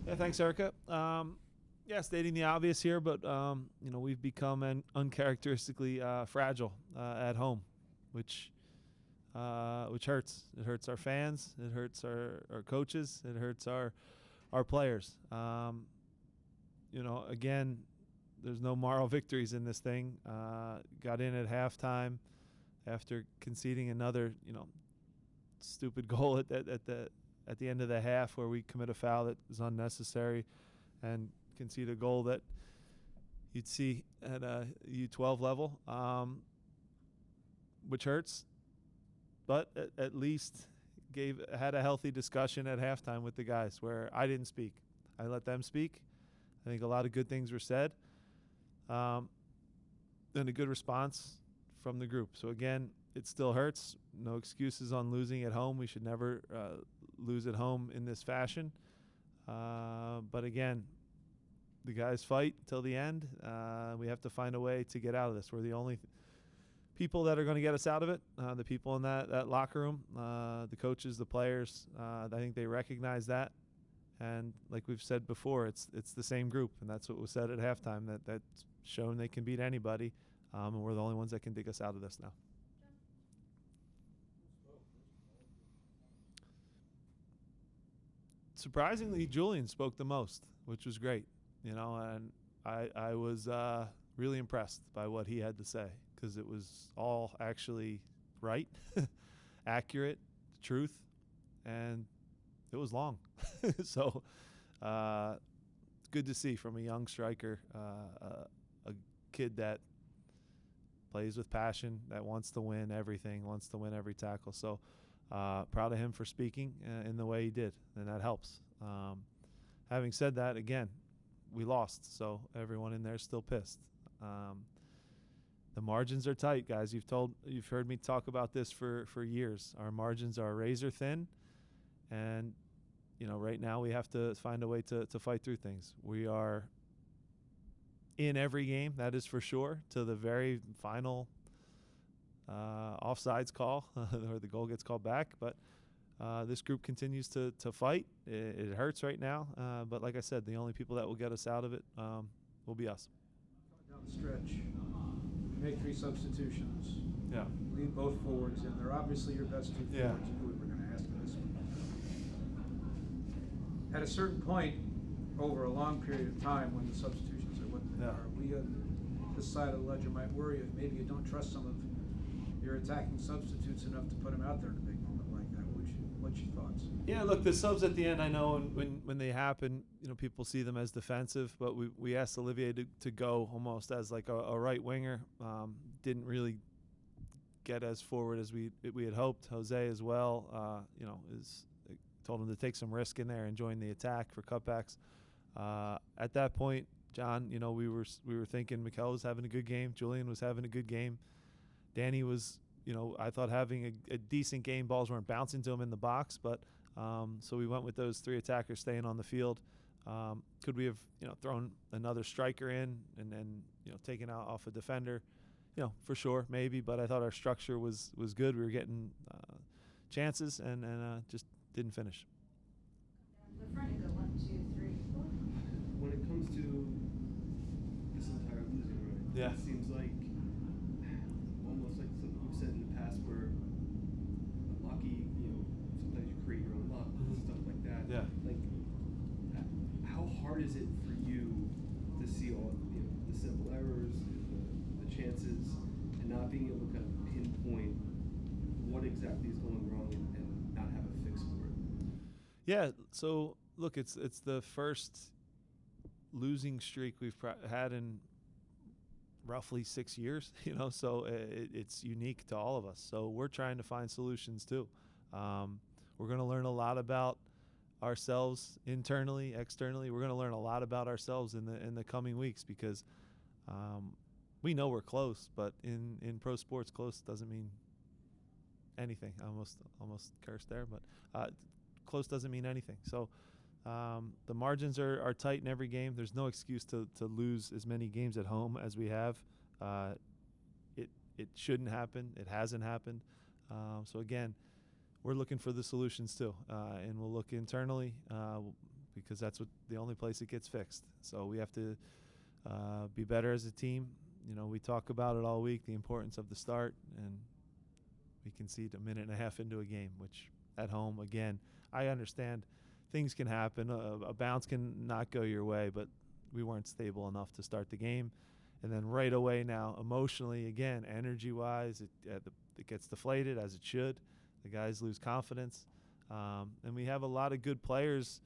Yeah, thanks, Erica. Yeah, stating the obvious here, but we've become uncharacteristically fragile at home, which hurts. It hurts our fans. It hurts our coaches. It hurts our players. Again, there's no moral victories in this thing. Got in at halftime after conceding another stupid goal at the end of the half where we commit a foul that is unnecessary and concede a goal that you'd see at a U12 level, which hurts. But at least had a healthy discussion at halftime with the guys where I didn't speak. I let them speak. I think a lot of good things were said, and a good response from the group. So again, it still hurts. No excuses on losing at home. We should never lose at home in this fashion. But again, the guys fight till the end. We have to find a way to get out of this. We're the only people that are going to get us out of it. The people in that locker room, the coaches, the players. I think they recognize that. And like we've said before, it's the same group, and that's what was said at halftime. That's shown they can beat anybody, and we're the only ones that can dig us out of this now. Surprisingly, Julian spoke the most, which was great. And I was really impressed by what he had to say because it was all actually right, accurate, the truth, and it was long. So good to see from a young striker, a kid that plays with passion, that wants to win everything, wants to win every tackle. So proud of him for speaking in the way he did, and that helps. Having said that, again, we lost, so everyone in there is still pissed. The margins are tight, guys. You've heard me talk about this for years. Our margins are razor thin, and right now we have to find a way to fight through things. We are in every game, that is for sure, to the very final offsides call or the goal gets called back. But this group continues to fight. It hurts right now, but like I said, the only people that will get us out of it will be us. Down the stretch, you make 3 substitutions. Yeah. Leave both forwards in. They're obviously your best 2 forwards. Yeah. You knew we were going to ask you this one. At a certain point, over a long period of time, when the substitutions are what they are, we on this side of the ledger might worry if maybe you don't trust some of your attacking substitutes enough to put them out there in a big moment like that. What's your thoughts? Yeah, look, the subs at the end, I know when they happen, people see them as defensive, but we asked Olivier to go almost as like a right winger. Didn't really get as forward as we had hoped. Jose as well, told him to take some risk in there and join the attack for cutbacks. At that point, John, we were thinking Mikel was having a good game. Julian was having a good game. Danny was, I thought having a decent game. Balls weren't bouncing to him in the box, but so we went with those 3 attackers staying on the field. Could we have, thrown another striker in and taken out off a defender? For sure, maybe. But I thought our structure was good. We were getting chances and just didn't finish. The front of the 1, 2, 3. When it comes to this entire losing run, Yeah. It seems like almost like something you've said in the past where lucky, sometimes you create your own luck and stuff like that. Yeah. Like, how hard is it for you to see all the simple errors, the chances, and not being able to kind of pinpoint what exactly is going wrong and not have a fix for it? Yeah, so look, it's the first losing streak we've had in roughly 6 years, so it's unique to all of us. So we're trying to find solutions too. We're going to learn a lot about ourselves internally, externally. We're going to learn a lot about ourselves in the coming weeks because we know we're close, but in pro sports, close doesn't mean anything. I almost cursed there, but close doesn't mean anything. So the margins are tight in every game. There's no excuse to lose as many games at home as we have. It shouldn't happen. It hasn't happened. So again, we're looking for the solutions too, and we'll look internally because that's the only place it gets fixed. So we have to be better as a team. We talk about it all week, the importance of the start, and we concede a minute and a half into a game, which at home, again, I understand things can happen. A bounce can not go your way, but we weren't stable enough to start the game. And then right away now, emotionally, again, energy-wise, it gets deflated, as it should. The guys lose confidence. And we have a lot of good players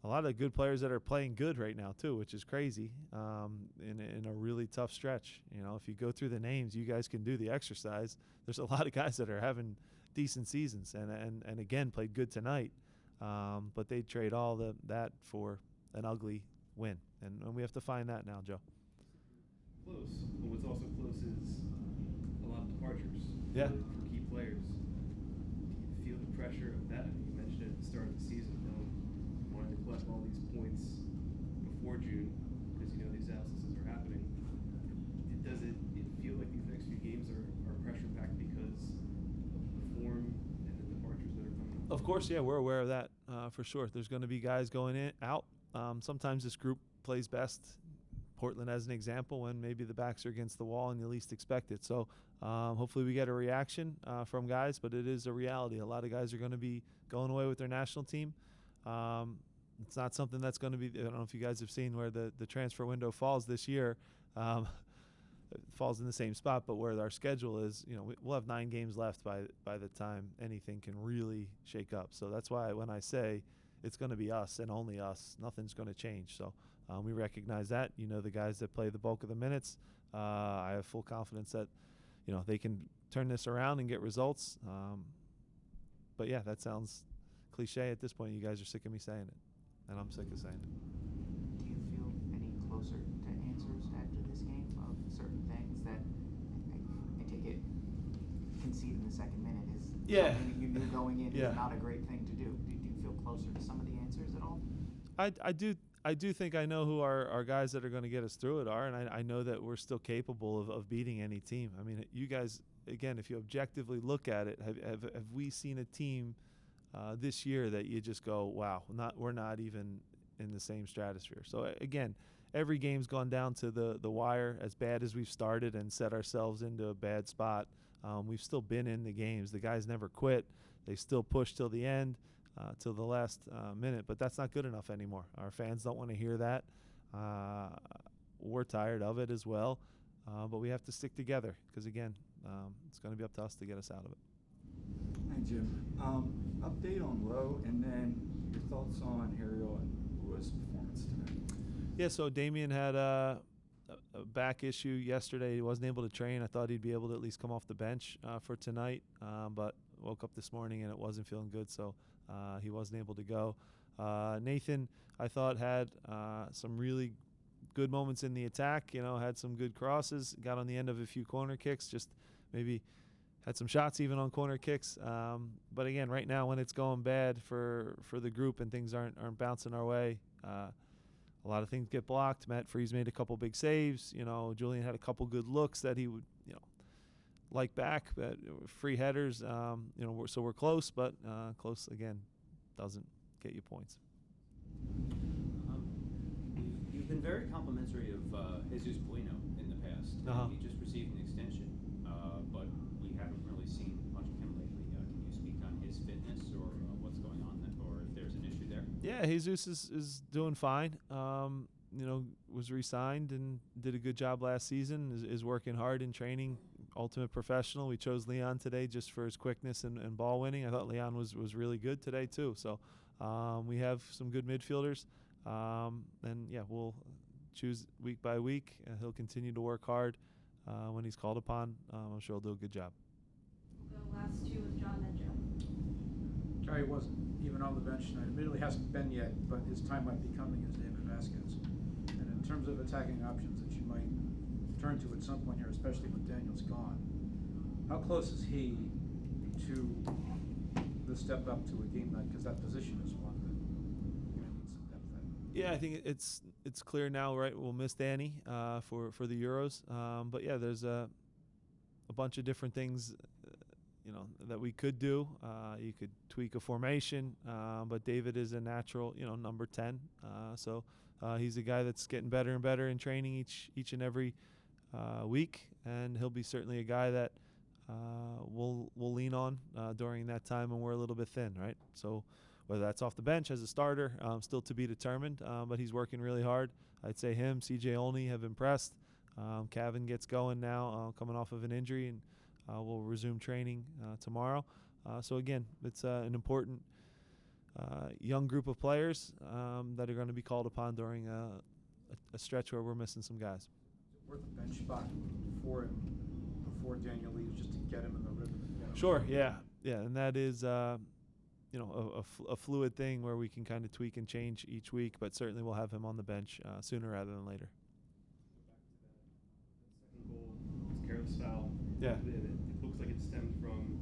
that are playing good right now too, which is crazy, in a really tough stretch. If you go through the names, you guys can do the exercise. There's a lot of guys that are having decent seasons and again played good tonight, but they trade all that for an ugly win, and we have to find that now, Joe. Close, but what's also close is a lot of departures Yeah. for key players. Do you feel the pressure of that? You mentioned it at the start of the season, wanting to collect all these points before June because these absences are happening. Does it feel like these next few games are pressure packed because of the form and the departures that are coming up? Of course, yeah, we're aware of that for sure. There's going to be guys going out. Sometimes this group plays best. Portland as an example, when maybe the backs are against the wall and you least expect it. So hopefully we get a reaction from guys, but it is a reality. A lot of guys are going to be going away with their national team. It's not something that's going to be, I don't know if you guys have seen where the transfer window falls this year. It falls in the same spot, but where our schedule is, we'll have 9 games left by the time anything can really shake up. So that's why when I say it's going to be us and only us, nothing's going to change. So we recognize that. The guys that play the bulk of the minutes, I have full confidence that, they can turn this around and get results. But yeah, that sounds cliche at this point. You guys are sick of me saying it, and I'm sick of saying it. Do you feel any closer to answers after this game of certain things that I take it conceding the second minute is something that you knew going in is not a great thing to do? Do you feel closer to some of the answers at all? I do think I know who our guys that are going to get us through it are, and I know that we're still capable of beating any team. I mean, you guys, again, if you objectively look at it, have we seen a team this year that you just go, wow, we're not even in the same stratosphere. So again, every game's gone down to the wire. As bad as we've started and set ourselves into a bad spot, we've still been in the games. The guys never quit. They still push till the end. Till the last minute, but that's not good enough anymore. Our fans don't want to hear that. We're tired of it as well, but we have to stick together because, again, it's going to be up to us to get us out of it. Hi, Jim. Update on Lowe, and then your thoughts on Harriel and Rua's performance tonight. Yeah, so Damian had a back issue yesterday. He wasn't able to train. I thought he'd be able to at least come off the bench for tonight, but woke up this morning and it wasn't feeling good, so he wasn't able to go. Nathan, I thought, had some really good moments in the attack, had some good crosses, got on the end of a few corner kicks, just maybe had some shots even on corner kicks. But again, right now when it's going bad for the group and things aren't bouncing our way, a lot of things get blocked. Matt Freese made a couple big saves. Julian had a couple good looks that he would, like back, but free headers. So we're close, but close again doesn't get you points. You've been very complimentary of Jesus Bueno in the past. He just received an extension, but we haven't really seen much of him lately. Can you speak on his fitness or what's going on, or if there's an issue there? Yeah, Jesus is doing fine. Was re-signed and did a good job last season, is working hard in training, ultimate professional. We chose Leon today just for his quickness and ball winning. I thought Leon was really good today too. So we have some good midfielders. And yeah, we'll choose week by week. He'll continue to work hard when he's called upon. I'm sure he'll do a good job. The last two with John and Joe. Gary wasn't even on the bench tonight. Admittedly hasn't been yet, but his time might be coming as David Vasquez. And in terms of attacking options that you might turn to at some point here, especially when Daniel's gone, how close is he to the step up to a game night? Because that position is one that you're going to need some depth at. Yeah, I think it's clear now, right? We'll miss Danny for the Euros. But yeah, there's a bunch of different things that we could do. You could tweak a formation, but David is a natural, number 10. So he's a guy that's getting better and better in training each and every week, and he'll be certainly a guy that we'll lean on during that time when we're a little bit thin, right? So whether that's off the bench as a starter, still to be determined, but he's working really hard. I'd say him, CJ Olney have impressed. Kevin gets going now, coming off of an injury, and we'll resume training tomorrow. So again, it's an important young group of players that are going to be called upon during a stretch where we're missing some guys. Worth a bench spot for him before Daniel leaves, just to get him in the rhythm. Sure, yeah, and that is a fluid thing where we can kind of tweak and change each week, but certainly we'll have him on the bench sooner rather than later. Second goal, it's careless foul. Yeah. It looks like it stemmed from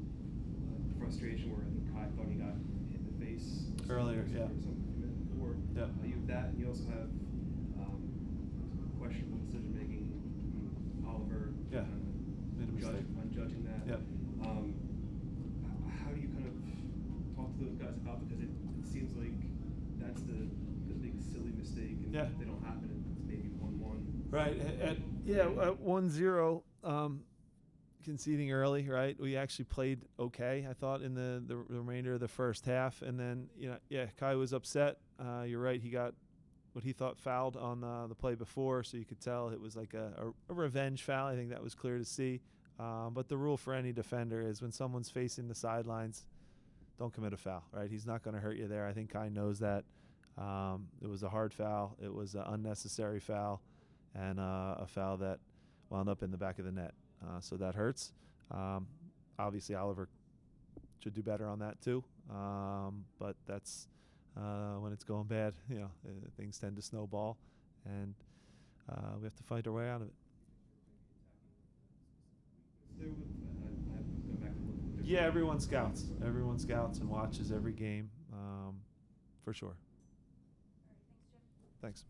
frustration where I think Kai thought he got hit in the face Earlier, or yeah. something a minute before. Yeah. You have that, and you also have questionable decision making. Oliver. Yeah. Made a mistake. On judging that. Yeah. How do you kind of talk to those guys about, because it seems like that's the big silly mistake, and Yeah. they don't happen, and it's maybe 1-1. Right. At 1-0, conceding early, right? We actually played okay, I thought, in the remainder of the first half. And then, Kai was upset. You're right. He got what he thought fouled on the play before, so you could tell it was like a revenge foul. I think that was clear to see. But the rule for any defender is when someone's facing the sidelines, don't commit a foul, right? He's not going to hurt you there. I think Kai knows that. It was a hard foul. It was an unnecessary foul, and a foul that wound up in the back of the net. So that hurts. Obviously, Oliver should do better on that too. But that's when it's going bad, things tend to snowball, and we have to fight our way out of it. Yeah, everyone scouts. Everyone scouts and watches every game, for sure. All right, thanks, Jim. Thanks.